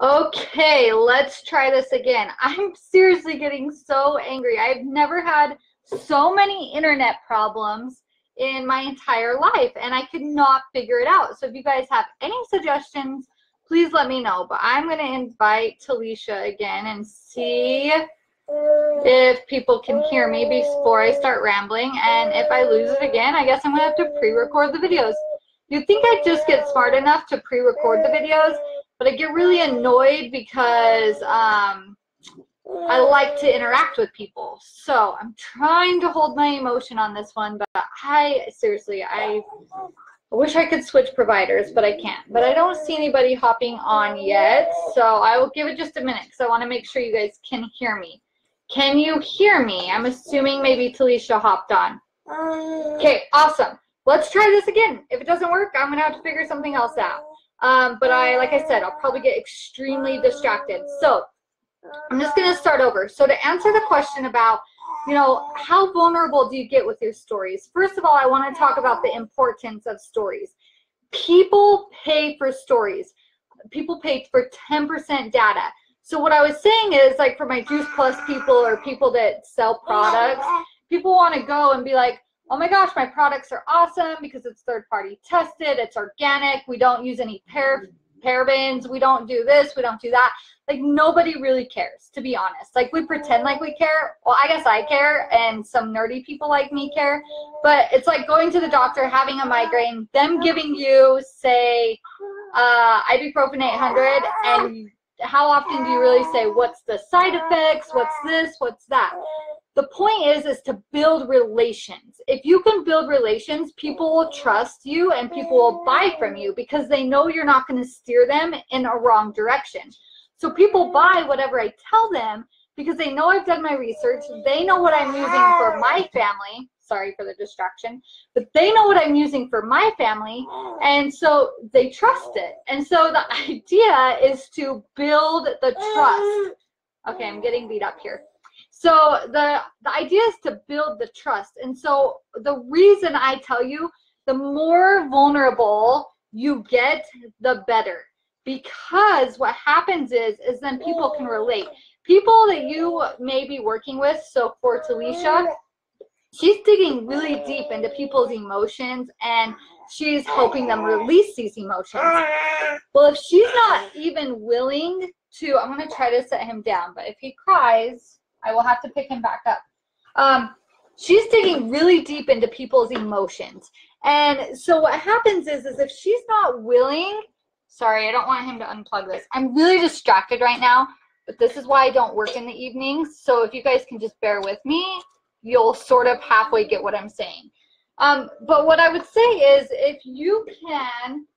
Okay, let's try this again. I'm seriously getting so angry. I've never had so many internet problems in my entire life, and I could not figure it out. So if you guys have any suggestions, please let me know. But I'm going to invite Talisha again and see if people can hear me before I start rambling. And if I lose it again, I guess I'm going to have to pre-record the videos. You'd think I'd just get smart enough to pre-record the videos, but I get really annoyed because I like to interact with people. So I'm trying to hold my emotion on this one, but I wish I could switch providers, but I can't. But I don't see anybody hopping on yet, so I will give it just a minute because I want to make sure you guys can hear me. Can you hear me? I'm assuming maybe Talisha hopped on. Okay, awesome. Let's try this again. If it doesn't work, I'm going to have to figure something else out. But like I said, I'll probably get extremely distracted. So I'm just going to start over. So to answer the question about, how vulnerable do you get with your stories? First of all, I want to talk about the importance of stories. People pay for stories. People pay for 10% data. So what I was saying is, like, for my Juice Plus people or people that sell products, people want to go and be like, oh my gosh, my products are awesome because it's third-party tested, it's organic, we don't use any parabens, we don't do this, we don't do that. Like, nobody really cares, to be honest. Like, we pretend like we care. Well, I guess I care, and some nerdy people like me care. But it's like going to the doctor, having a migraine, them giving you, say, ibuprofen 800, and how often do you really say, what's the side effects, what's this, what's that? The point is to build relations. If you can build relations, people will trust you and people will buy from you because they know you're not going to steer them in a wrong direction. So people buy whatever I tell them because they know I've done my research. They know what I'm using for my family. Sorry for the distraction. But they know what I'm using for my family, and so they trust it. And so the idea is to build the trust. Okay, I'm getting beat up here. So the idea is to build the trust. And so the reason I tell you, the more vulnerable you get, the better. Because what happens is then people can relate. People that you may be working with, so for Talisha, she's digging really deep into people's emotions and she's helping them release these emotions. Well, if she's not even willing to, I'm going to try to set him down, but if he cries, I will have to pick him back up. She's digging really deep into people's emotions. And so what happens is if she's not willing, sorry, I don't want him to unplug this. I'm really distracted right now, but this is why I don't work in the evenings. So if you guys can just bear with me, you'll sort of halfway get what I'm saying. But what I would say is if you can,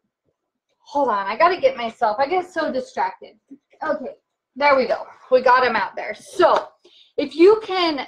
hold on, I got to get myself, I get so distracted. Okay, there we go. We got him out there. So if you can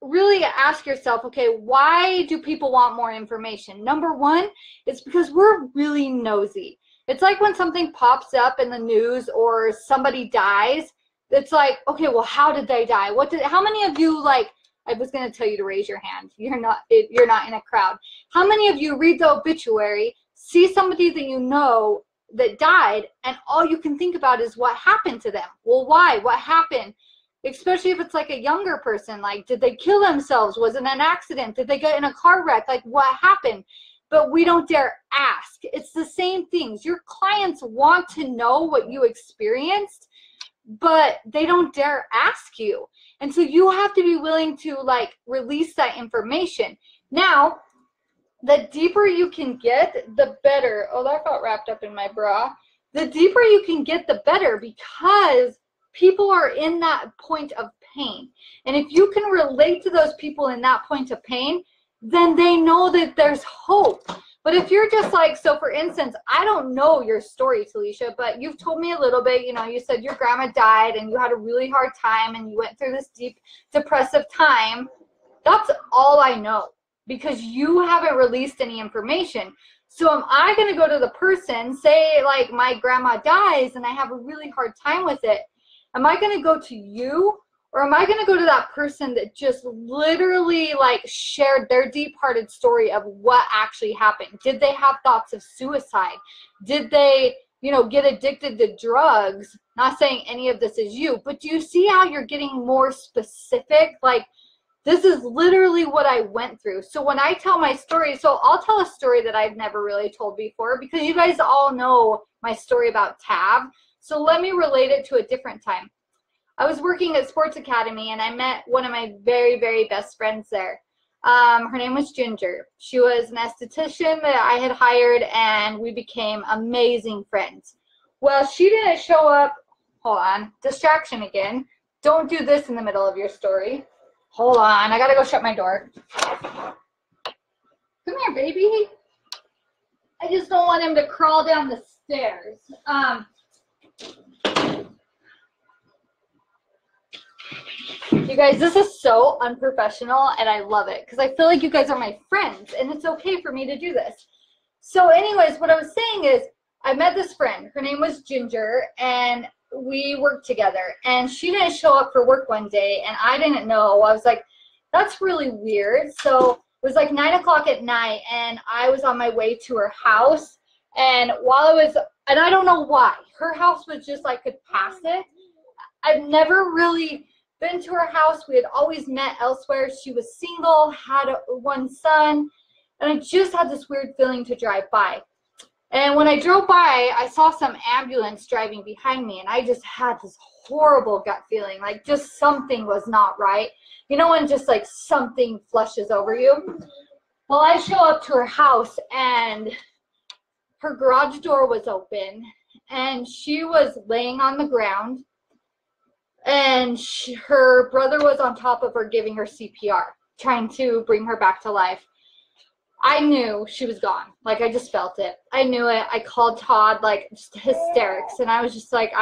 really ask yourself, okay, why do people want more information? Number one, it's because we're really nosy. It's like when something pops up in the news or somebody dies, it's like, okay, well, how did they die? How many of you, like, I was going to tell you to raise your hand. You're not in a crowd. How many of you read the obituary, see somebody that you know that died, and all you can think about is what happened to them? Well, why? What happened? Especially if it's like a younger person, like, did they kill themselves? Was it an accident? Did they get in a car wreck? Like, what happened? But we don't dare ask. It's the same things. Your clients want to know what you experienced, but they don't dare ask you. And so you have to be willing to, like, release that information. Now, the deeper you can get, the better. Oh, that got wrapped up in my bra. The deeper you can get, the better, because people are in that point of pain. And if you can relate to those people in that point of pain, then they know that there's hope. But if you're just like, so for instance, I don't know your story, Talisha, but you've told me a little bit. You said your grandma died and you had a really hard time and you went through this deep depressive time. That's all I know, because you haven't released any information. So am I going to go to the person, say, like, my grandma dies and I have a really hard time with it? Am I going to go to you, or am I going to go to that person that just literally, like, shared their deep-hearted story of what actually happened? Did they have thoughts of suicide? Did they, get addicted to drugs? Not saying any of this is you, but do you see how you're getting more specific? Like, this is literally what I went through. So when I tell my story, so I'll tell a story that I've never really told before, because you guys all know my story about Tab. So let me relate it to a different time. I was working at Sports Academy, and I met one of my very, very best friends there. Her name was Ginger. She was an esthetician that I had hired, and we became amazing friends. Well, she didn't show up. Hold on. Distraction again. Don't do this in the middle of your story. Hold on. I got to go shut my door. Come here, baby. I just don't want him to crawl down the stairs. You guys, this is so unprofessional, and I love it because I feel like you guys are my friends, and it's okay for me to do this. So anyways, what I was saying is I met this friend. Her name was Ginger, and we worked together, and she didn't show up for work one day, and I didn't know. I was like, that's really weird. So it was like 9 o'clock at night, and I was on my way to her house, and while I was, and I don't know why, her house was just like, could pass it. I've never really been to her house. We had always met elsewhere. She was single, had one son, and I just had this weird feeling to drive by. And when I drove by, I saw some ambulance driving behind me, and I just had this horrible gut feeling, like just something was not right. You know when just like something flushes over you? Well, I show up to her house, and her garage door was open, and she was laying on the ground, and her brother was on top of her giving her CPR, trying to bring her back to life. I knew she was gone. Like, I just felt it. I knew it. I called Todd, like, just hysterics. And I was just like,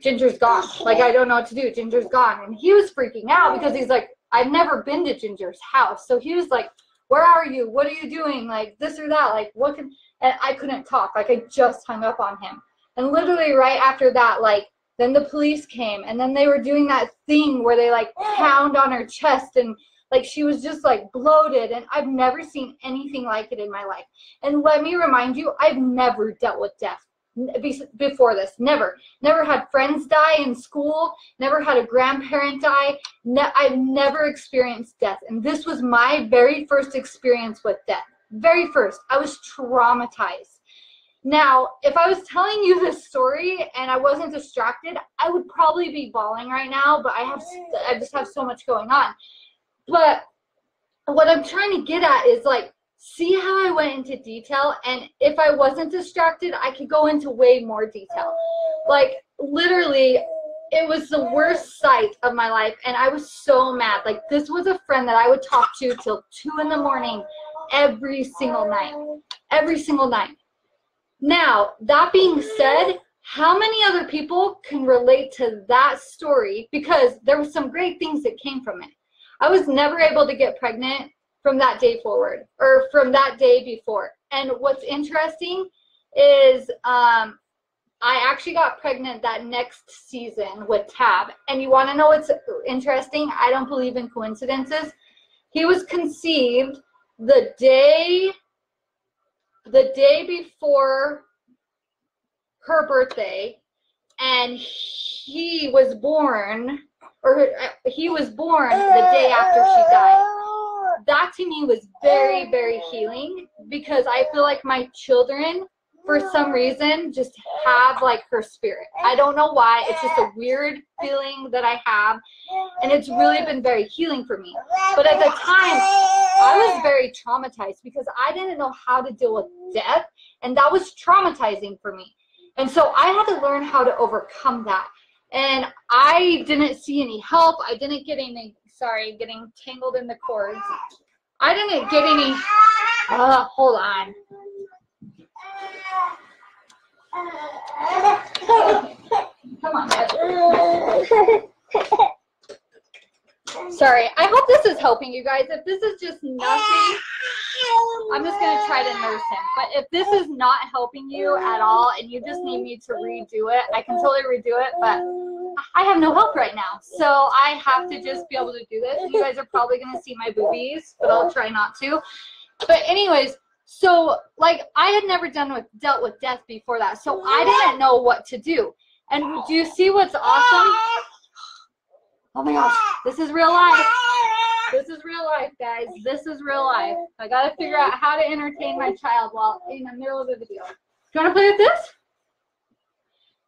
Ginger's gone. Like, I don't know what to do. Ginger's gone. And he was freaking out because he's like, I've never been to Ginger's house. So he was like, where are you? What are you doing? Like, this or that. Like, what can... And I couldn't talk. Like, I just hung up on him. And literally right after that, like, then the police came. And then they were doing that thing where they, like, pound on her chest, and like she was just like bloated, and I've never seen anything like it in my life. And let me remind you, I've never dealt with death before this. Never had friends die in school, never had a grandparent die. I've never experienced death, and this was my very first experience with death. Very first. I was traumatized. Now, if I was telling you this story and I wasn't distracted, I would probably be bawling right now, but I just have so much going on. But what I'm trying to get at is, like, see how I went into detail, and if I wasn't distracted, I could go into way more detail. Like, literally, it was the worst sight of my life, and I was so mad. Like, this was a friend that I would talk to till 2 in the morning every single night. Every single night. Now, that being said, how many other people can relate to that story? Because there were some great things that came from it. I was never able to get pregnant from that day forward, or from that day before. And what's interesting is I actually got pregnant that next season with Tab. And you want to know what's interesting? I don't believe in coincidences. He was conceived the day before her birthday, and he was born the day after she died. That to me was very, very healing, because I feel like my children, for some reason, just have like her spirit. I don't know why. It's just a weird feeling that I have, and it's really been very healing for me. But at the time, I was very traumatized because I didn't know how to deal with death, and that was traumatizing for me. And so I had to learn how to overcome that. And I didn't see any help. I didn't get any, sorry, getting tangled in the cords. I didn't get any, hold on. Come on, Dad. Sorry, I hope this is helping you guys. If this is just nothing, I'm just going to try to nurse him. But if this is not helping you at all and you just need me to redo it, I can totally redo it. But I have no help right now. So I have to just be able to do this. You guys are probably going to see my boobies, but I'll try not to. But anyways, so like I had never dealt with death before that. So I didn't know what to do. And do you see what's awesome? Oh my gosh, this is real life. This is real life, guys. This is real life. I gotta figure out how to entertain my child while in the middle of the video. Do you wanna play with this?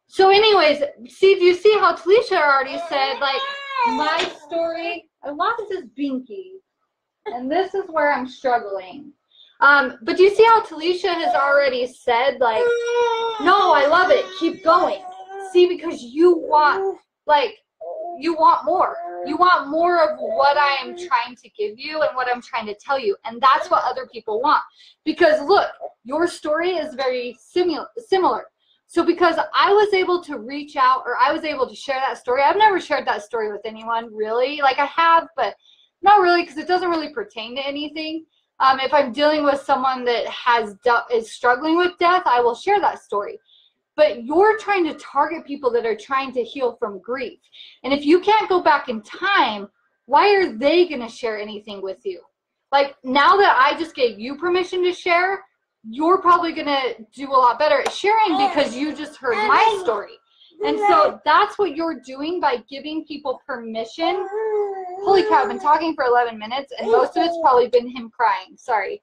So anyways, see, do you see how Talisha already said, like, my story, a lot of this is Binky. And this is where I'm struggling. But do you see how Talisha has already said, like, no, I love it, keep going. See, because you want, like, you want more. You want more of what I am trying to give you and what I'm trying to tell you. And that's what other people want. Because look, your story is very similar. So because I was able to reach out, or I was able to share that story, I've never shared that story with anyone, really. Like, I have, but not really, because it doesn't really pertain to anything. If I'm dealing with someone that is struggling with death, I will share that story. But you're trying to target people that are trying to heal from grief. And if you can't go back in time, why are they going to share anything with you? Like, now that I just gave you permission to share, you're probably going to do a lot better at sharing because you just heard my story. And so that's what you're doing by giving people permission. Holy cow, I've been talking for 11 minutes, and most of it's probably been him crying. Sorry.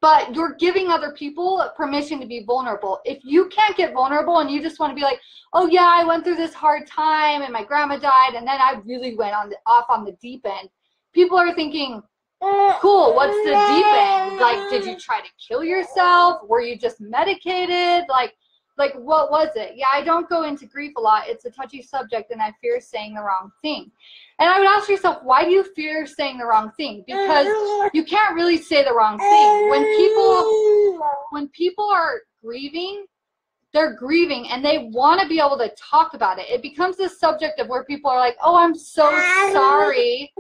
But you're giving other people permission to be vulnerable. If you can't get vulnerable and you just want to be like, oh yeah, I went through this hard time and my grandma died and then I really went off on the deep end, people are thinking, cool, what's the deep end? Like, did you try to kill yourself? Were you just medicated? Like what was it? Yeah, I don't go into grief a lot. It's a touchy subject and I fear saying the wrong thing. And I would ask yourself, why do you fear saying the wrong thing? Because you can't really say the wrong thing. When people are grieving, they're grieving and they want to be able to talk about it. It becomes this subject of where people are like, oh, I'm so sorry.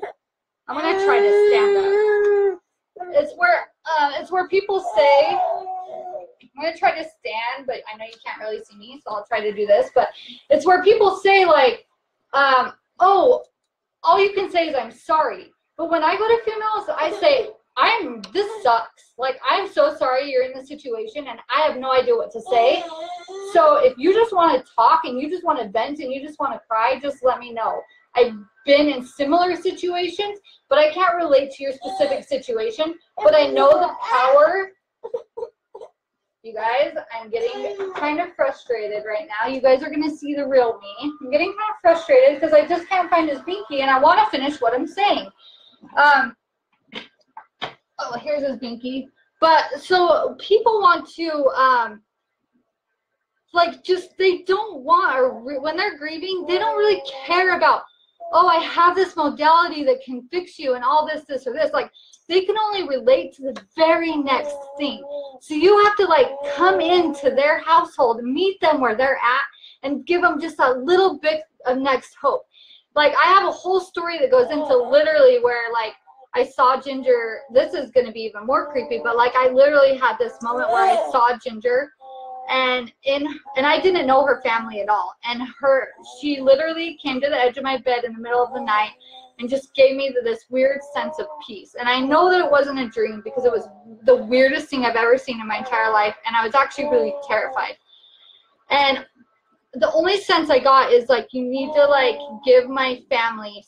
I'm going to try to stand up. It's where people say, I'm going to try to stand, but I know you can't really see me, so I'll try to do this. But it's where people say, like, oh, all you can say is I'm sorry. But when I go to funerals, I say, this sucks. Like, I'm so sorry you're in this situation, and I have no idea what to say. So if you just want to talk, and you just want to vent, and you just want to cry, just let me know. I've been in similar situations, but I can't relate to your specific situation. But I know the power. You guys, I'm getting kind of frustrated right now. You guys are going to see the real me. I'm getting kind of frustrated because I just can't find his binky, and I want to finish what I'm saying. Oh, here's his binky. But, so, people want to, like, just, they don't want, or when they're grieving, they don't really care about, oh, I have this modality that can fix you and all this, or this. Like, they can only relate to the very next thing. So you have to, like, come into their household, meet them where they're at, and give them just a little bit of next hope. Like, I have a whole story that goes into literally where, like, I saw Ginger. This is going to be even more creepy, but, like, I literally had this moment where I saw Ginger, and I didn't know her family at all. And she literally came to the edge of my bed in the middle of the night and just gave me this weird sense of peace. And I know that it wasn't a dream because it was the weirdest thing I've ever seen in my entire life, and I was actually really terrified. And the only sense I got is, like, you need to, like, give my family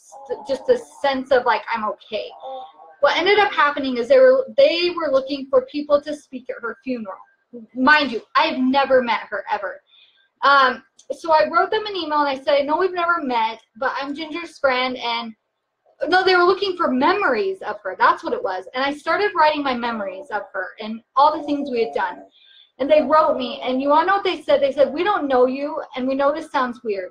just a sense of, like, I'm okay. What ended up happening is they were looking for people to speak at her funeral. Mind you, I've never met her ever. So I wrote them an email and I said, I know we've never met, but I'm Ginger's friend, and no, they were looking for memories of her. That's what it was. And I started writing my memories of her and all the things we had done. And they wrote me, and you want to know what they said? They said, we don't know you, and we know this sounds weird,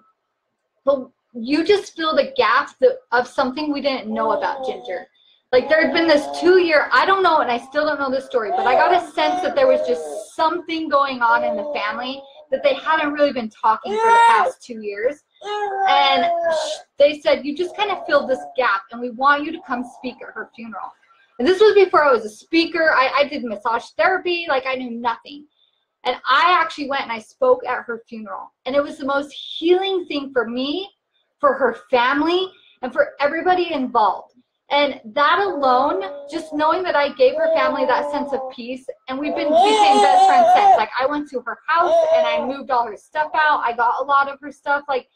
but you just filled a gap of something we didn't know about Ginger. Like, there had been this 2-year, I don't know, and I still don't know this story, but I got a sense that there was just something going on in the family that they hadn't really been talking for the past 2 years. And they said, you just kind of filled this gap, and we want you to come speak at her funeral. And this was before I was a speaker. I did massage therapy. Like, I knew nothing. And I actually went and I spoke at her funeral. And it was the most healing thing for me, for her family, and for everybody involved. And that alone, just knowing that I gave her family that sense of peace, and we became best friends since. Like, I went to her house and I moved all her stuff out. I got a lot of her stuff. Like,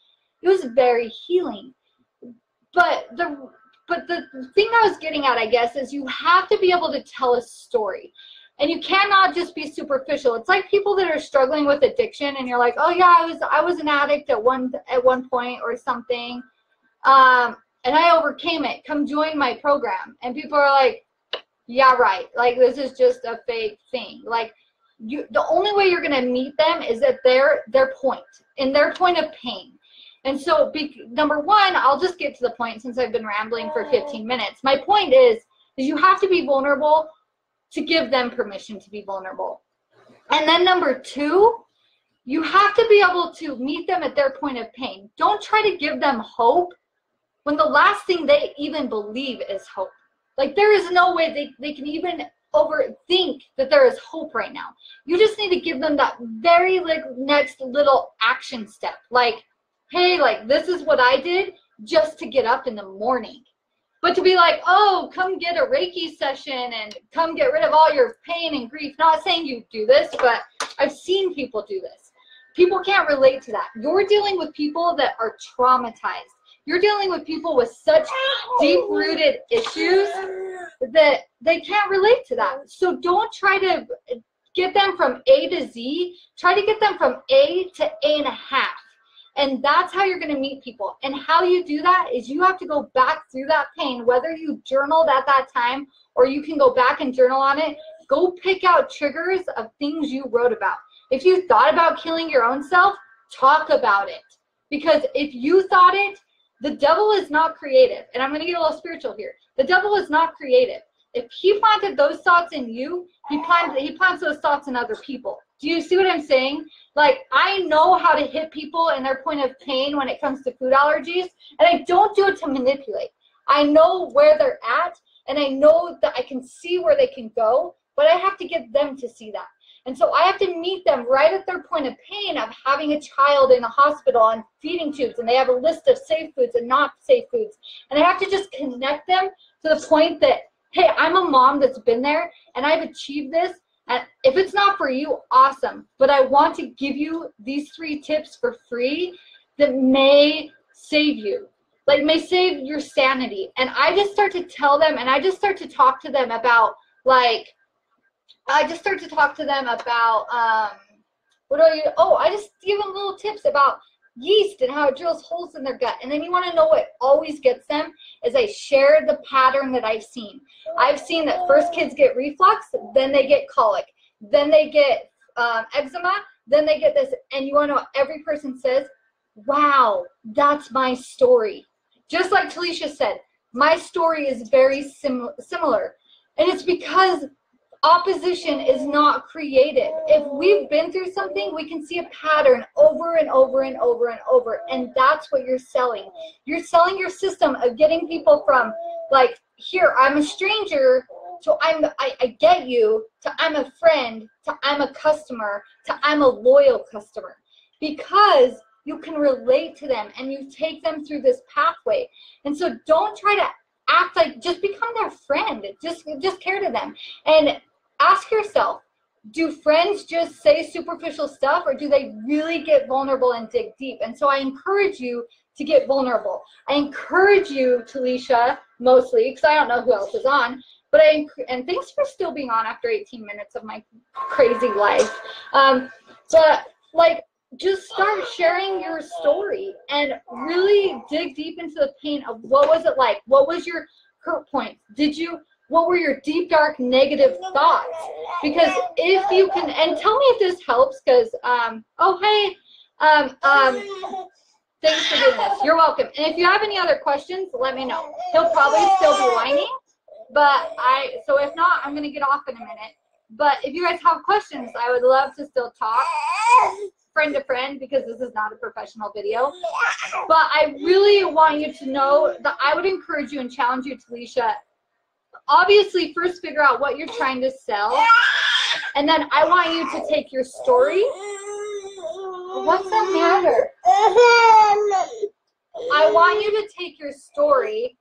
it was very healing. But the thing I was getting at, I guess, is you have to be able to tell a story. And you cannot just be superficial. It's like people that are struggling with addiction, and you're like, oh yeah, I was an addict at one point or something. And I overcame it. Come join my program. And people are like, yeah, right. Like, this is just a fake thing. Like, the only way you're going to meet them is at their point, in their point of pain. And so, number one, I'll just get to the point since I've been rambling for 15 minutes. My point is you have to be vulnerable to give them permission to be vulnerable. And then number two, you have to be able to meet them at their point of pain. Don't try to give them hope when the last thing they even believe is hope. Like, there is no way they can even overthink that there is hope right now. You just need to give them that very next little action step. Like, hey, like, this is what I did just to get up in the morning. But to be like, oh, come get a Reiki session and come get rid of all your pain and grief. Not saying you do this, but I've seen people do this. People can't relate to that. You're dealing with people that are traumatized. You're dealing with people with such deep-rooted issues that they can't relate to that. So don't try to get them from A to Z. Try to get them from A to A.5. And that's how you're going to meet people. And how you do that is you have to go back through that pain, whether you journaled at that time or you can go back and journal on it. Go pick out triggers of things you wrote about. If you thought about killing your own self, talk about it. Because if you thought it, the devil is not creative. And I'm going to get a little spiritual here. The devil is not creative. If he planted those thoughts in you, he plants those thoughts in other people. Do you see what I'm saying? Like, I know how to hit people in their point of pain when it comes to food allergies, and I don't do it to manipulate. I know where they're at, and I know that I can see where they can go, but I have to get them to see that. And so I have to meet them right at their point of pain of having a child in the hospital on feeding tubes, and they have a list of safe foods and not safe foods. And I have to just connect them to the point that, hey, I'm a mom that's been there, and I've achieved this. And if it's not for you, awesome. But I want to give you these 3 tips for free that may save you. Like, may save your sanity. And I just start to tell them, and I just start to talk to them about, like, I just give them little tips about yeast and how it drills holes in their gut. And then you want to know what always gets them is I share the pattern that I've seen. I've seen that first kids get reflux, then they get colic, then they get eczema, then they get this. And you want to know what every person says? Wow, that's my story. Just like Talisha said, my story is very similar. And it's because opposition is not created. If we've been through something, we can see a pattern over and over and over and over. And that's what you're selling. You're selling your system of getting people from, like, here, I'm a stranger, to I get you, to I'm a friend, to I'm a customer, to I'm a loyal customer. Because you can relate to them and you take them through this pathway. And so don't try to act like, just become their friend. Just care to them. And ask yourself, do friends just say superficial stuff, or do they really get vulnerable and dig deep? And so I encourage you to get vulnerable. I encourage you, Talisha, mostly, because I don't know who else is on, but and thanks for still being on after 18 minutes of my crazy life. But, like, just start sharing your story and really dig deep into the pain of what was it like? What was your hurt point? What were your deep, dark, negative thoughts? Because if you can, and tell me if this helps, because, oh, hey, thanks for doing this. You're welcome. And if you have any other questions, let me know. He'll probably still be whining, but so if not, I'm going to get off in a minute. But if you guys have questions, I would love to still talk friend to friend, because this is not a professional video. But I really want you to know that I would encourage you and challenge you, Talisha. Obviously, first figure out what you're trying to sell, and then I want you to take your story. What's the matter? I want you to take your story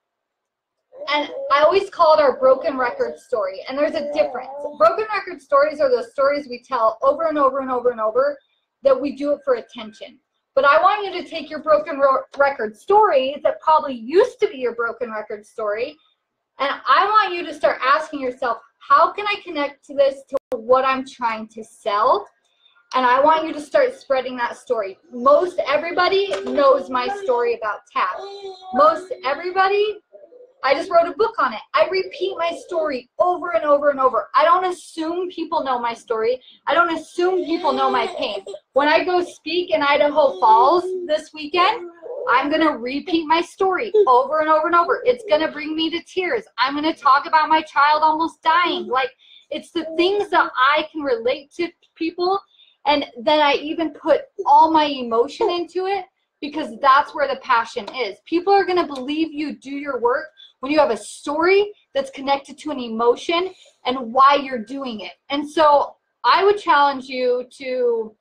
And I always call it our broken record story. And there's a difference. Broken record stories are the stories we tell over and over and over and over that we do it for attention. But I want you to take your broken record story that probably used to be your broken record story, and I want you to start asking yourself, how can I connect to this to what I'm trying to sell? And I want you to start spreading that story. Most everybody knows my story about TAP. Most everybody, I just wrote a book on it. I repeat my story over and over and over. I don't assume people know my story. I don't assume people know my pain. When I go speak in Idaho Falls this weekend, I'm going to repeat my story over and over and over. It's going to bring me to tears. I'm going to talk about my child almost dying. Like, it's the things that I can relate to people, and then I even put all my emotion into it, because that's where the passion is. People are going to believe you do your work when you have a story that's connected to an emotion and why you're doing it. And so I would challenge you to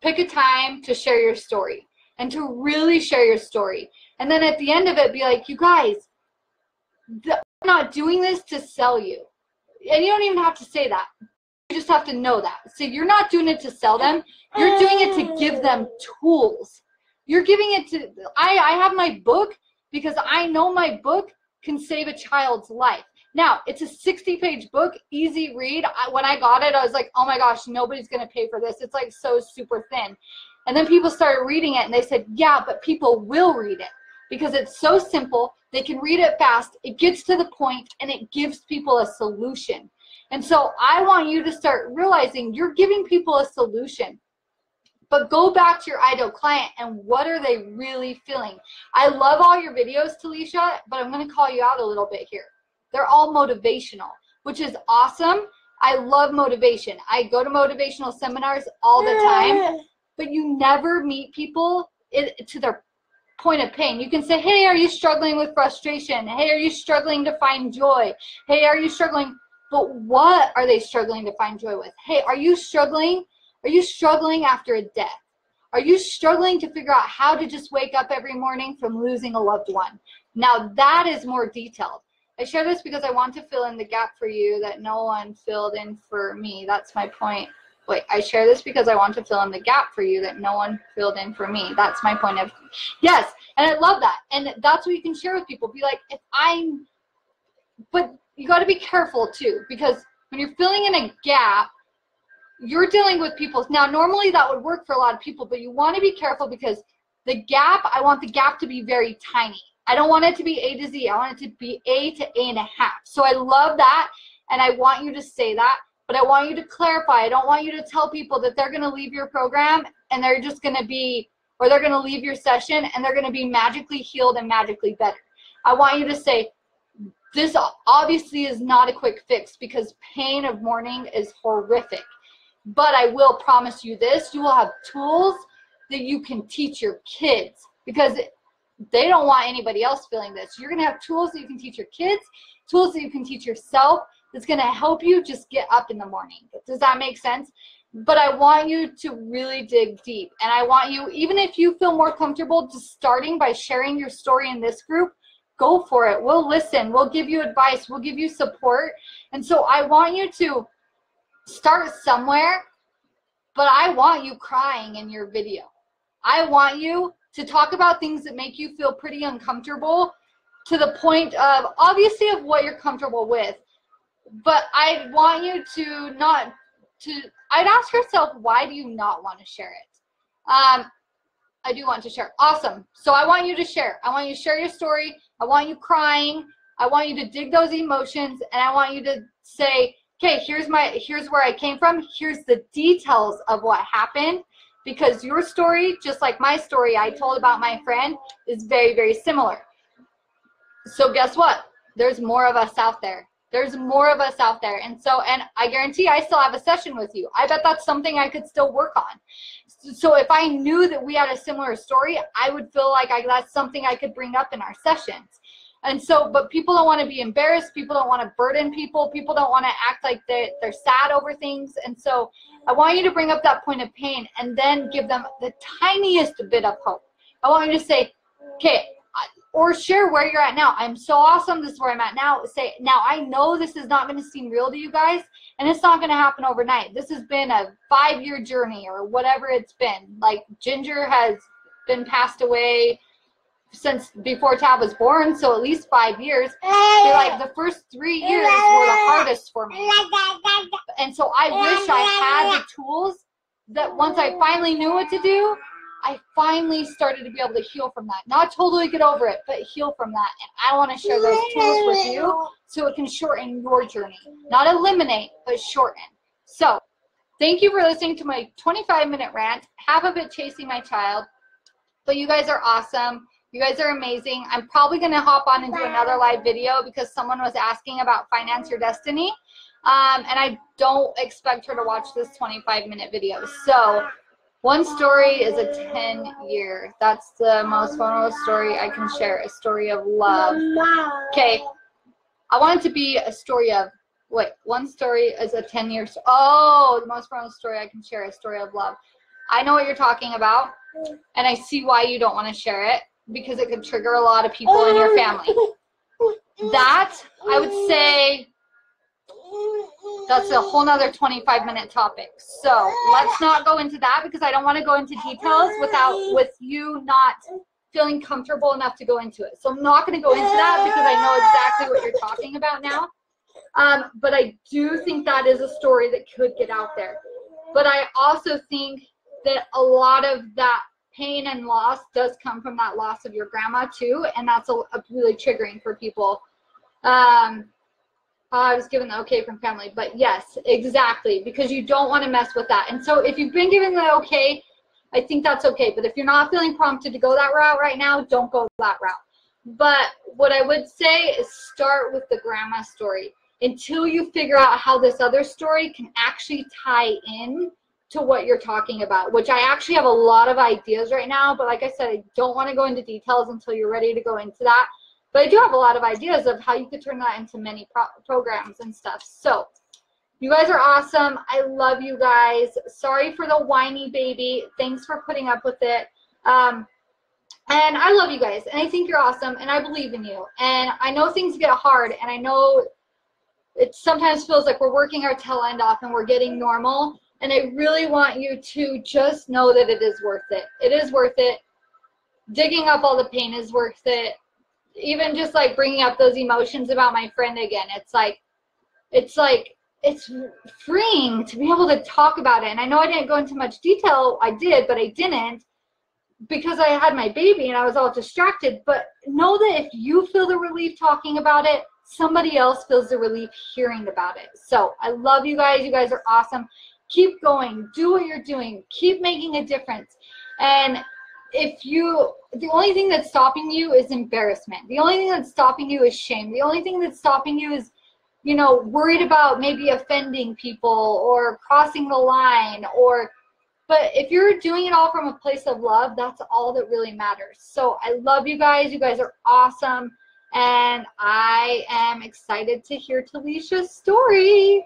pick a time to share your story and to really share your story. And then at the end of it, be like, you guys, I'm not doing this to sell you. And you don't even have to say that. You just have to know that. So you're not doing it to sell them. You're doing it to give them tools. You're giving it to, I have my book because I know my book can save a child's life. Now, it's a 60-page book, easy read. When I got it, I was like, oh my gosh, nobody's going to pay for this. It's like so super thin. And then people started reading it, and they said, yeah, but people will read it because it's so simple. They can read it fast. It gets to the point, and it gives people a solution. And so I want you to start realizing you're giving people a solution. But go back to your ideal client and what are they really feeling? I love all your videos, Talisha, but I'm going to call you out a little bit here. They're all motivational, which is awesome. I love motivation. I go to motivational seminars all the time, but you never meet people to their point of pain. You can say, hey, are you struggling with frustration? Hey, are you struggling to find joy? Hey, are you struggling? But what are they struggling to find joy with? Hey, are you struggling? Are you struggling after a death? Are you struggling to figure out how to just wake up every morning from losing a loved one? Now that is more detailed. I share this because I want to fill in the gap for you that no one filled in for me. That's my point. Wait, I share this because I want to fill in the gap for you that no one filled in for me. That's my point of, yes, and I love that. And that's what you can share with people. Be like, but you got to be careful too, because when you're filling in a gap, you're dealing with people. Now, normally that would work for a lot of people, but you want to be careful because the gap, I want the gap to be very tiny. I don't want it to be A to Z. I want it to be A to A1/2. So I love that, and I want you to say that, but I want you to clarify. I don't want you to tell people that they're going to leave your program and they're just going to be, or they're going to leave your session and they're going to be magically healed and magically better. I want you to say, this obviously is not a quick fix because pain of mourning is horrific. But I will promise you this, you will have tools that you can teach your kids because they don't want anybody else feeling this. You're going to have tools that you can teach your kids, tools that you can teach yourself that's going to help you just get up in the morning. Does that make sense? But I want you to really dig deep. And I want you, even if you feel more comfortable just starting by sharing your story in this group, go for it. We'll listen. We'll give you advice. We'll give you support. And so I want you to start somewhere, but I want you crying in your video. I want you to talk about things that make you feel pretty uncomfortable to the point of, obviously, of what you're comfortable with. But I want you to not to, I'd ask yourself, why do you not want to share it? I do want to share. Awesome. So I want you to share. I want you to share your story. I want you crying. I want you to dig those emotions, and I want you to say, okay, here's where I came from. Here's the details of what happened, because your story, just like my story I told about my friend, is very, very similar. So guess what? There's more of us out there. There's more of us out there. And I guarantee I still have a session with you. I bet that's something I could still work on. So if I knew that we had a similar story, I would feel like that's something I could bring up in our sessions. And so, but people don't want to be embarrassed. People don't want to burden people. People don't want to act like they're sad over things. And so I want you to bring up that point of pain and then give them the tiniest bit of hope. I want you to say, okay, or share where you're at now. I'm so awesome. This is where I'm at now. Say, now I know this is not going to seem real to you guys, and it's not going to happen overnight. This has been a 5-year journey or whatever it's been. Like, Ginger has been passed away since before Tab was born, so at least 5 years. Feel like the first 3 years were the hardest for me. And so I wish I had the tools that once I finally knew what to do, I finally started to be able to heal from that. Not totally get over it, but heal from that. And I want to share those tools with you so it can shorten your journey. Not eliminate, but shorten. So thank you for listening to my 25-minute rant, half of it chasing my child. But you guys are awesome. You guys are amazing. I'm probably going to hop on and do another live video because someone was asking about Finance Your Destiny. And I don't expect her to watch this 25-minute video. So one story is a 10-year. That's the most vulnerable story I can share, a story of love. Okay, I want it to be a story of, wait, one story is a 10-year. Oh, the most vulnerable story I can share, a story of love. I know what you're talking about, and I see why you don't want to share it, because it could trigger a lot of people in your family. That, I would say, that's a whole nother 25-minute topic. So let's not go into that because I don't want to go into details with you not feeling comfortable enough to go into it. So I'm not going to go into that because I know exactly what you're talking about now. But I do think that is a story that could get out there. But I also think that a lot of that pain and loss does come from that loss of your grandma too, and that's a really triggering for people. I was given the okay from family, but yes, exactly, because you don't want to mess with that. And so if you've been given the okay, I think that's okay. But if you're not feeling prompted to go that route right now, don't go that route. But what I would say is start with the grandma story until you figure out how this other story can actually tie in to what you're talking about, which I actually have a lot of ideas right now. But like I said, I don't want to go into details until you're ready to go into that. But I do have a lot of ideas of how you could turn that into many programs and stuff. So you guys are awesome. I love you guys. Sorry for the whiny baby. Thanks for putting up with it. And I love you guys. And I think you're awesome. And I believe in you. And I know things get hard. And I know it sometimes feels like we're working our tail end off and we're getting normal. And I really want you to just know that it is worth it. It is worth it. Digging up all the pain is worth it. Even just like bringing up those emotions about my friend again, it's freeing to be able to talk about it. And I know I didn't go into much detail. I did, but I didn't because I had my baby and I was all distracted. But know that if you feel the relief talking about it, somebody else feels the relief hearing about it. So I love you guys. You guys are awesome. Keep going. Do what you're doing. Keep making a difference. And the only thing that's stopping you is embarrassment. The only thing that's stopping you is shame. The only thing that's stopping you is, worried about maybe offending people or crossing the line but if you're doing it all from a place of love, that's all that really matters. So I love you guys. You guys are awesome. And I am excited to hear Talisha's story.